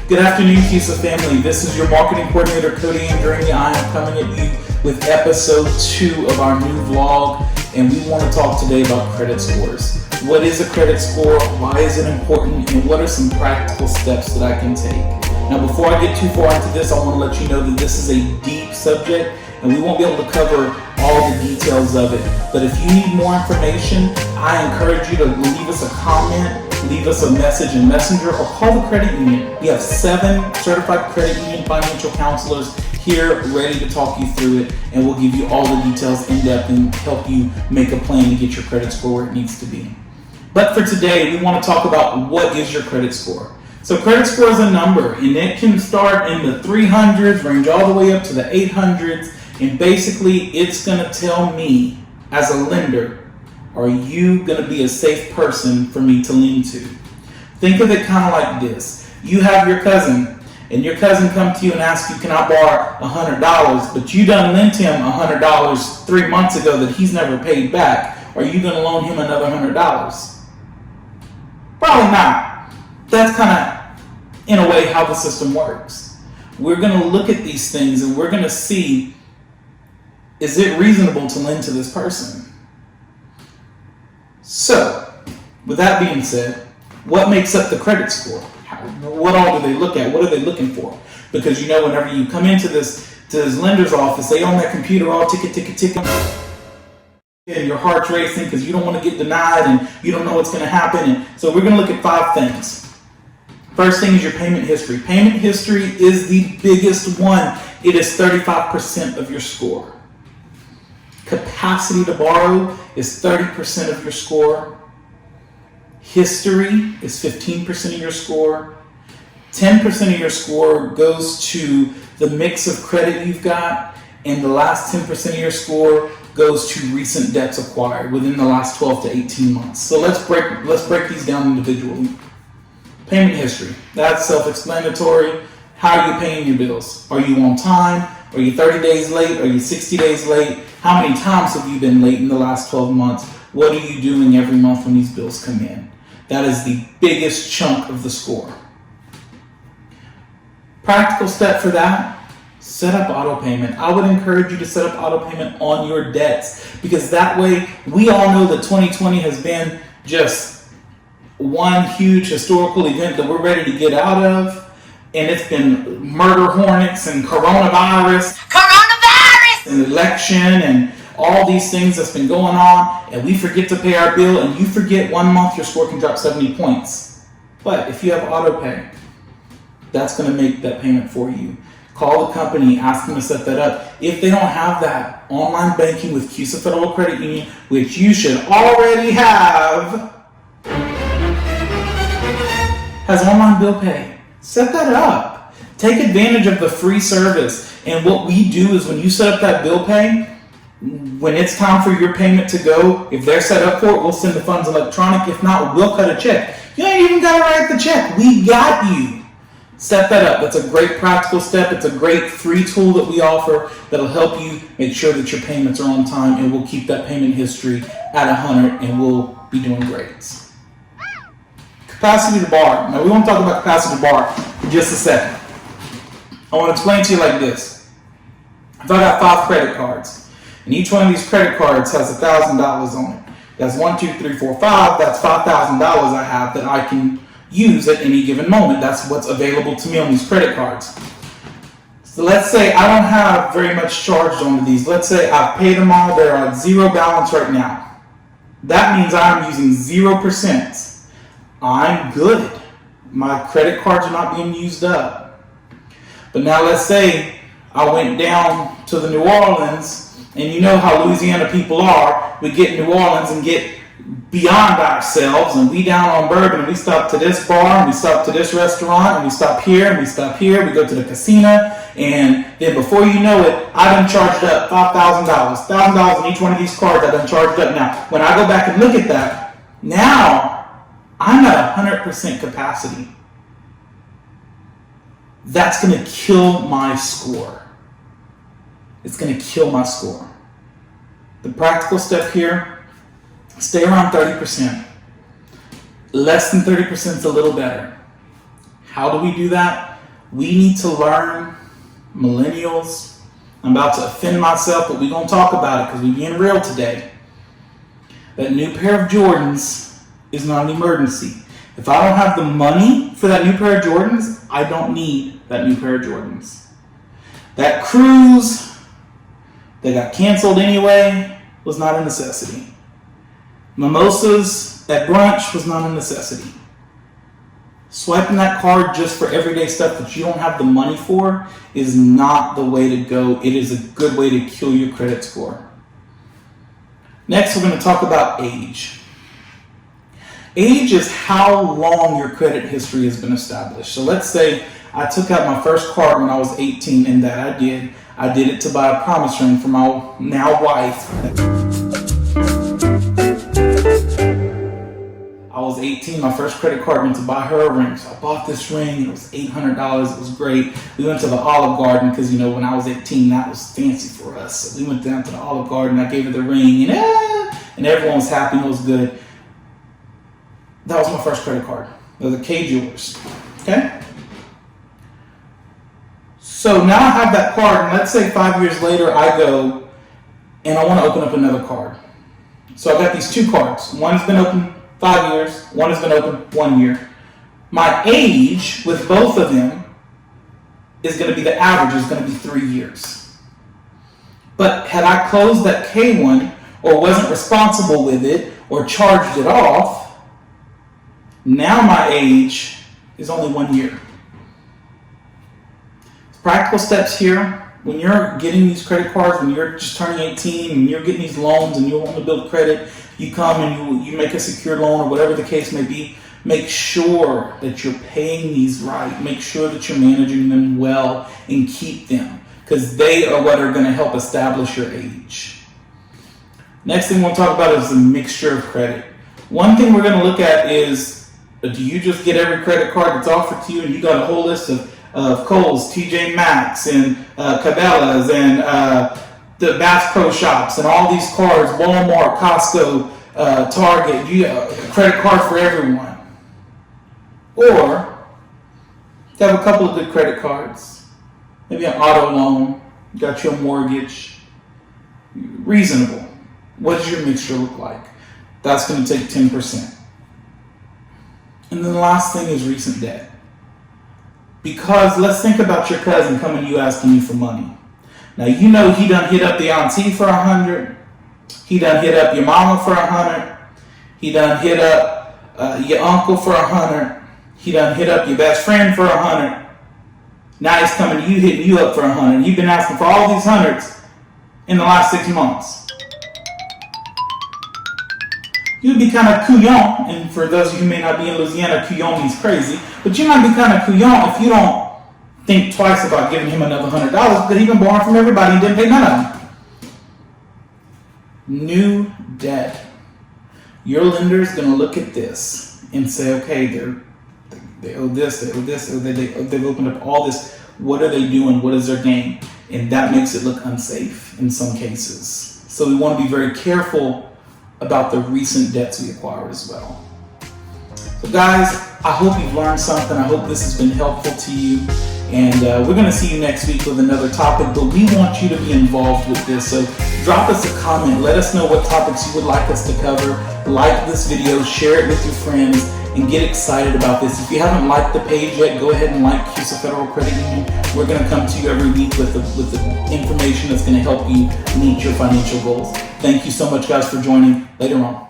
Good afternoon, CUSA family. This is your marketing coordinator, Cody, and I am coming at you with episode 2 of our new vlog, and we want to talk today about credit scores. What is a credit score? Why is it important? And what are some practical steps that I can take? Now, before I get too far into this, I want to let you know that this is a deep subject, and we won't be able to cover all the details of it. But if you need more information, I encourage you to leave us a comment, leave us a message in Messenger, or call the credit union. We have 7 certified credit union financial counselors here ready to talk you through it, and we'll give you all the details in depth and help you make a plan to get your credit score where it needs to be. But for today, we want to talk about what is your credit score. So credit score is a number, and it can start in the 300s, range all the way up to the 800s, and basically it's going to tell me as a lender, are you going to be a safe person for me to lend to? Think of it kind of like this. You have your cousin, and your cousin comes to you and asks you, can I borrow $100? But you done lent him $100 3 months ago that he's never paid back. Are you going to loan him another $100? Probably not. That's kind of, in a way, how the system works. We're going to look at these things and we're going to see, is it reasonable to lend to this person? So, with that being said, what makes up the credit score? What all do they look at? What are they looking for? Because you know, whenever you come into this lender's office, they on that computer all ticket, and your heart's racing because you don't want to get denied and you don't know what's going to happen. And so we're going to look at 5 things. First thing is your payment history. Payment history is the biggest one. It is 35% of your score. Capacity to borrow is 30% of your score. History is 15% of your score. 10% of your score goes to the mix of credit you've got, and the last 10% of your score goes to recent debts acquired within the last 12 to 18 months. So let's break these down individually. Payment history. That's self-explanatory. How are you paying your bills? Are you on time? Are you 30 days late? Are you 60 days late? How many times have you been late in the last 12 months? What are you doing every month when these bills come in? That is the biggest chunk of the score. Practical step for that, set up auto payment. I would encourage you to set up auto payment on your debts, because that way we all know that 2020 has been just one huge historical event that we're ready to get out of. And it's been murder hornets and coronavirus and election and all these things that's been going on, and we forget to pay our bill, and you forget 1 month your score can drop 70 points. But if you have auto pay, that's going to make that payment for you. Call the company, ask them to set that up. If they don't have that, online banking with CUSA Federal Credit Union, which you should already have, has online bill pay. Set that up. Take advantage of the free service. And what we do is when you set up that bill pay, when it's time for your payment to go, if they're set up for it, we'll send the funds electronic. If not, we'll cut a check. You ain't even got to write the check. We got you. Set that up. That's a great practical step. It's a great free tool that we offer that'll help you make sure that your payments are on time, and we'll keep that payment history at 100, and we'll be doing great. Capacity to borrow. Now, we want to talk about capacity to borrow in just a second. I want to explain to you like this. If I got 5 credit cards, and each one of these credit cards has $1,000 on it, that's 1, 2, 3, 4, 5. That's $5,000 I have that I can use at any given moment. That's what's available to me on these credit cards. So let's say I don't have very much charged onto these. Let's say I've paid them all. They're at 0 balance right now. That means I'm using 0%. I'm good. My credit cards are not being used up. But now let's say I went down to the New Orleans, and you know how Louisiana people are. We get New Orleans and get beyond ourselves, and we down on bourbon, and we stop to this bar, and we stop to this restaurant, and we stop here, and we stop here. We go to the casino, and then before you know it, I done charged up $5,000. $1,000 on each one of these cards I done charged up. Now, when I go back and look at that, now I'm at 100% capacity. That's going to kill my score. It's going to kill my score. The practical step here, stay around 30%. Less than 30% is a little better. How do we do that? We need to learn, millennials. I'm about to offend myself, but we're going to talk about it because we're being real today. That new pair of Jordans is not an emergency. If I don't have the money for that new pair of Jordans, I don't need that new pair of Jordans. That cruise that got canceled anyway was not a necessity. Mimosas at brunch was not a necessity. Swiping that card just for everyday stuff that you don't have the money for is not the way to go. It is a good way to kill your credit score. Next, we're going to talk about age. Age is how long your credit history has been established. So let's say I took out my first card when I was 18, and that I did. I did it to buy a promise ring for my now wife. I was 18, my first credit card went to buy her a ring. So I bought this ring, it was $800, it was great. We went to the Olive Garden because, when I was 18, that was fancy for us. So we went down to the Olive Garden, I gave her the ring, and everyone was happy, it was good. That was my first credit card. It was a K Jewelers, okay? So now I have that card, and let's say 5 years later, I go, and I want to open up another card. So I've got these two cards. One's been open 5 years, one has been open 1 year. My age with both of them is going to be, the average is going to be 3 years. But had I closed that K one, or wasn't responsible with it, or charged it off, now my age is only 1 year. Practical steps here. When you're getting these credit cards, when you're just turning 18 and you're getting these loans and you want to build credit, you come and you make a secured loan or whatever the case may be, make sure that you're paying these right. Make sure that you're managing them well and keep them, because they are what are going to help establish your age. Next thing we'll talk about is the mixture of credit. One thing we're going to look at is, do you just get every credit card that's offered to you and you got a whole list of Kohl's, TJ Maxx, and Cabela's, and the Bass Pro Shops, and all these cards, Walmart, Costco, Target, you a credit card for everyone. Or you have a couple of good credit cards, maybe an auto loan, you got your mortgage, reasonable. What does your mixture look like? That's going to take 10%. And then the last thing is recent debt. Because let's think about your cousin coming to you asking you for money. Now he done hit up the auntie for $100. He done hit up your mama for $100. He done hit up your uncle for $100. He done hit up your best friend for $100. Now he's coming to you, hitting you up for $100. You've been asking for all these hundreds in the last 6 months. You'd be kind of couillon, and for those of you who may not be in Louisiana, couillon means crazy, but you might be kind of couillon if you don't think twice about giving him another $100 because he's been borrowing from everybody and didn't pay none of them. New debt. Your lender is going to look at this and say, okay, they owe this, they owe this, they've opened up all this. What are they doing? What is their game? And that makes it look unsafe in some cases. So we want to be very careful about the recent debts we acquire as well. So guys, I hope you've learned something. I hope this has been helpful to you. And we're going to see you next week with another topic, but we want you to be involved with this. So drop us a comment. Let us know what topics you would like us to cover. Like this video, share it with your friends, and get excited about this. If you haven't liked the page yet, go ahead and like CUSA Federal Credit Union. We're going to come to you every week with the information that's going to help you meet your financial goals. Thank you so much, guys, for joining. Later on.